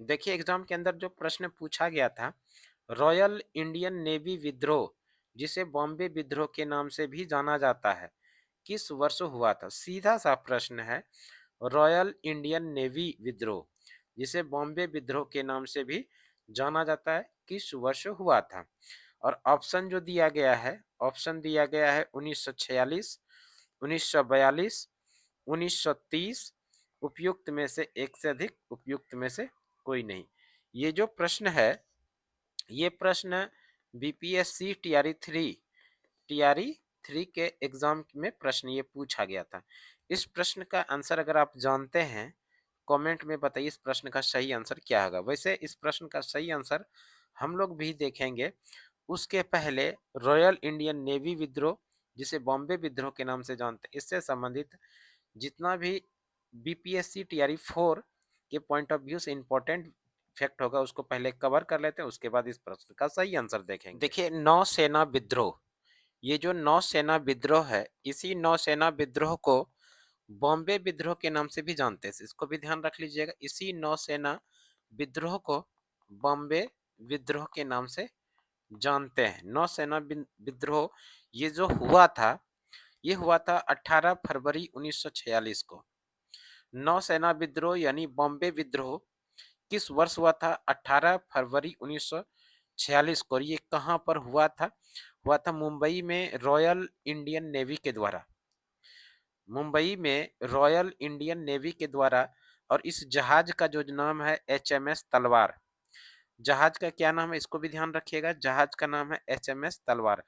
देखिए एग्जाम के अंदर जो प्रश्न पूछा गया था, रॉयल इंडियन नेवी विद्रोह, जिसे बॉम्बे विद्रोह के नाम से भी जाना जाता है, किस वर्ष हुआ था? सीधा सा प्रश्न है। रॉयल इंडियन नेवी विद्रोह, जिसे बॉम्बे विद्रोह के नाम से भी जाना जाता है, किस वर्ष हुआ था? और ऑप्शन जो दिया गया है, ऑप्शन दिया गया है 1946, 1942, 1930, उपयुक्त में से एक से अधिक, उपयुक्त में से कोई नहीं। ये जो प्रश्न है, ये प्रश्न बीपीएससी टीआरई 3 के एग्जाम में प्रश्न ये पूछा गया था। इस प्रश्न का आंसर अगर आप जानते हैं, कमेंट में बताइए इस प्रश्न का सही आंसर क्या होगा। वैसे इस प्रश्न का सही आंसर हम लोग भी देखेंगे। उसके पहले रॉयल इंडियन नेवी विद्रोह, जिसे बॉम्बे विद्रोह के नाम से जानते हैं, इससे संबंधित जितना भी बीपीएससी टीआरई 4 के पॉइंट ऑफ व्यू से इंपॉर्टेंट फैक्ट होगा, उसको पहले कवर कर लेते हैं, उसके बाद इस प्रश्न का सही आंसर देखेंगे। देखिए नौसेना विद्रोह, ये जो नौसेना विद्रोह है, इसी नौसेना विद्रोह को बॉम्बे विद्रोह के नाम से भी जानते हैं, इसको भी ध्यान रख लीजिएगा। इसी नौसेना विद्रोह को बॉम्बे विद्रोह के नाम से जानते हैं। नौसेना विद्रोह ये जो हुआ था, ये हुआ था 18 फरवरी 1946 को। नौसेना विद्रोह यानी बॉम्बे विद्रोह किस वर्ष हुआ था? 18 फरवरी 1946 को। और ये कहाँ पर हुआ था? हुआ था मुंबई में रॉयल इंडियन नेवी के द्वारा। मुंबई में रॉयल इंडियन नेवी के द्वारा। और इस जहाज का जो नाम है एचएमएस तलवार। जहाज का क्या नाम है, इसको भी ध्यान रखिएगा। जहाज का नाम है एचएमएस तलवार।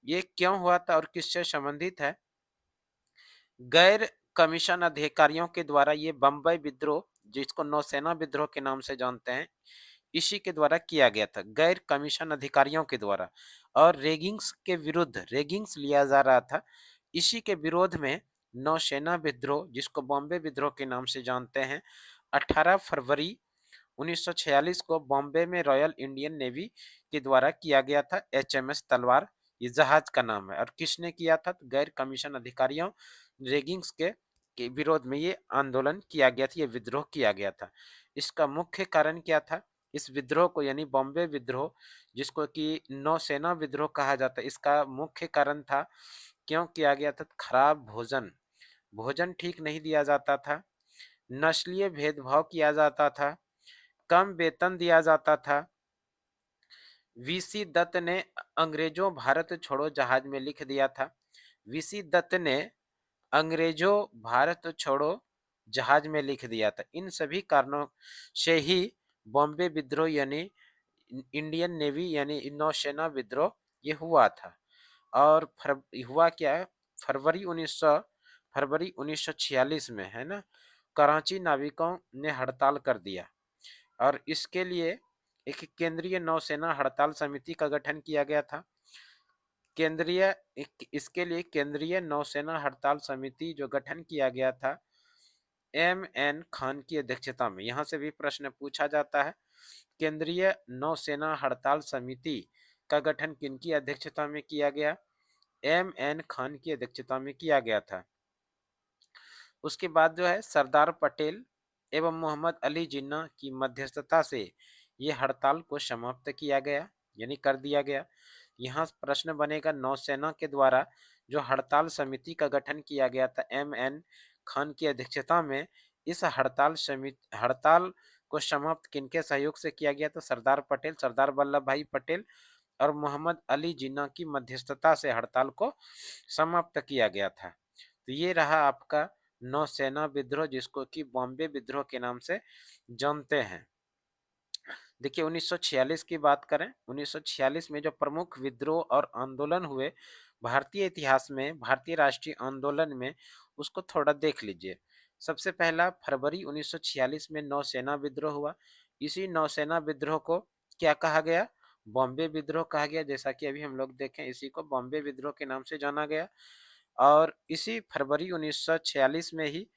ये क्यों हुआ था और किससे संबंधित है? गैर कमीशन अधिकारियों के द्वारा ये बम्बई विद्रोह, जिसको नौसेना विद्रोह के नाम से जानते हैं, इसी के द्वारा किया गया था, गैर कमीशन अधिकारियों के द्वारा। और रेगिंग्स के विरुद्ध, रेगिंग्स लिया जा रहा था, इसी के विरोध में नौसेना विद्रोह, जिसको बॉम्बे विद्रोह के नाम से जानते हैं, 18 फरवरी 1946 को बॉम्बे में रॉयल इंडियन नेवी के द्वारा किया गया था। एचएमएस तलवार ये जहाज का नाम है। और किसने किया था? तो गैर कमीशन अधिकारियों, रेगिंग्स के विरोध में ये आंदोलन किया गया था, ये विद्रोह किया गया था। इसका मुख्य कारण क्या था? इस विद्रोह को यानी बॉम्बे विद्रोह, जिसको कि नौसेना विद्रोह कहा जाता है, इसका मुख्य कारण था, क्यों किया गया था? खराब भोजन, भोजन ठीक नहीं दिया जाता था, नस्लीय भेदभाव किया जाता था, कम वेतन दिया जाता था। वीसी दत्त ने अंग्रेजों भारत छोड़ो जहाज में लिख दिया था। वीसी दत्त ने अंग्रेजों भारत छोड़ो जहाज में लिख दिया था। इन सभी कारणों से ही बॉम्बे विद्रोह यानी इंडियन नेवी यानी नौसेना विद्रोह ये हुआ था। और हुआ क्या है? फरवरी 1946 में, है ना, कराची नाविकों ने हड़ताल कर दिया। और इसके लिए एक केंद्रीय नौसेना हड़ताल समिति का गठन किया गया था। इसके लिए केंद्रीय नौसेना हड़ताल समिति जो गठन किया गया था, एम.एन. खान की अध्यक्षता में। यहाँ से भी प्रश्न पूछा जाता है। केंद्रीय नौसेना हड़ताल समिति का गठन किनकी अध्यक्षता में किया गया? एम.एन. खान की अध्यक्षता में किया गया था। उसके बाद जो है सरदार पटेल एवं मोहम्मद अली जिन्ना की मध्यस्थता से ये हड़ताल को समाप्त किया गया, यानी कर दिया गया। यहाँ प्रश्न बनेगा, नौसेना के द्वारा जो हड़ताल समिति का गठन किया गया था एम.एन. खान की अध्यक्षता में, इस हड़ताल को समाप्त किनके सहयोग से किया गया? तो सरदार पटेल, सरदार वल्लभ भाई पटेल और मोहम्मद अली जिन्ना की मध्यस्थता से हड़ताल को समाप्त किया गया था। तो ये रहा आपका नौसेना विद्रोह, जिसको कि बॉम्बे विद्रोह के नाम से जानते हैं। देखिए 1946 की बात करें, 1946 में जो प्रमुख विद्रोह और आंदोलन हुए भारतीय इतिहास में, भारतीय राष्ट्रीय आंदोलन में, उसको थोड़ा देख लीजिए। सबसे पहला फरवरी 1946 में नौसेना विद्रोह हुआ। इसी नौसेना विद्रोह को क्या कहा गया? बॉम्बे विद्रोह कहा गया। जैसा कि अभी हम लोग देखें, इसी को बॉम्बे विद्रोह के नाम से जाना गया। और इसी फरवरी 1946 में ही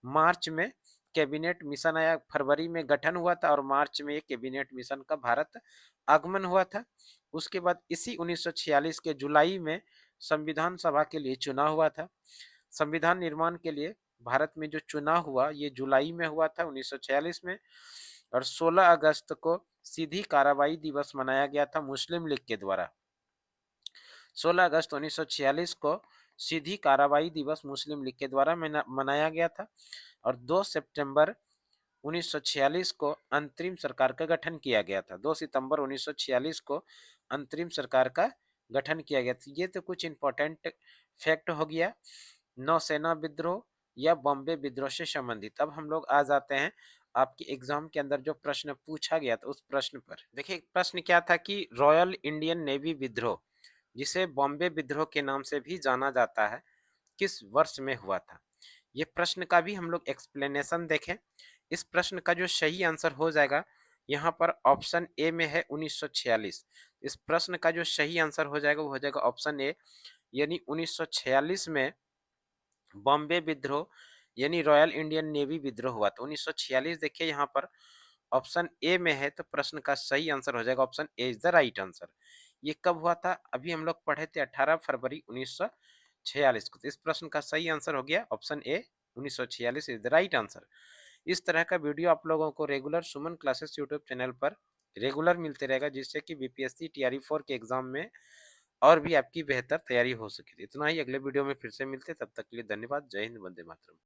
मार्च में कैबिनेट मिशन आया। फरवरी में गठन हुआ था और मार्च में कैबिनेट मिशन का भारत आगमन हुआ था। उसके बाद इसी 1946 के जुलाई में संविधान सभा के लिए चुनाव हुआ था। संविधान निर्माण के लिए भारत में जो चुनाव हुआ, ये जुलाई में हुआ था 1946 में। और 16 अगस्त को सीधी कार्रवाई दिवस मनाया गया था मुस्लिम लीग के द्वारा। 16 अगस्त 1946 को सीधी कार्रवाई दिवस मुस्लिम लीग के द्वारा मनाया गया था और 2 सितंबर 1946 को अंतरिम सरकार का गठन किया गया था। 2 सितंबर 1946 को अंतरिम सरकार का गठन किया गया था। ये तो कुछ इंपॉर्टेंट फैक्ट हो गया नौसेना विद्रोह या बॉम्बे विद्रोह से संबंधित। अब हम लोग आ जाते हैं आपके एग्जाम के अंदर जो प्रश्न पूछा गया था उस प्रश्न पर। देखिए प्रश्न क्या था कि रॉयल इंडियन नेवी विद्रोह, जिसे बॉम्बे विद्रोह के नाम से भी जाना जाता है, किस वर्ष में हुआ था? ये प्रश्न का भी हम लोग एक्सप्लेनेशन देखें। इस प्रश्न का जो सही आंसर हो जाएगा यहाँ पर ऑप्शन ए में है 1946। इस प्रश्न का जो सही आंसर हो जाएगा वो हो जाएगा ऑप्शन ए, यानी 1946 में बॉम्बे विद्रोह यानी रॉयल इंडियन नेवी विद्रोह हुआ था। 1946 देखिए यहाँ पर ऑप्शन ए में है, तो प्रश्न का सही आंसर हो जाएगा option A is the right answer. ये कब हुआ था? अभी हम लोग पढ़े थे 18 फरवरी 1946 को। तो इस प्रश्न का सही आंसर हो गया option A, 1946 is the right answer. इस तरह का वीडियो आप लोगों को रेगुलर सुमन क्लासेस यूट्यूब चैनल पर रेगुलर मिलते रहेगा, जिससे कि बीपीएससी टीआरई 4 के एग्जाम में और भी आपकी बेहतर तैयारी हो सके। इतना ही, अगले वीडियो में फिर से मिलते हैं, तब तक के लिए धन्यवाद। जय हिंद, वंदे मातरम।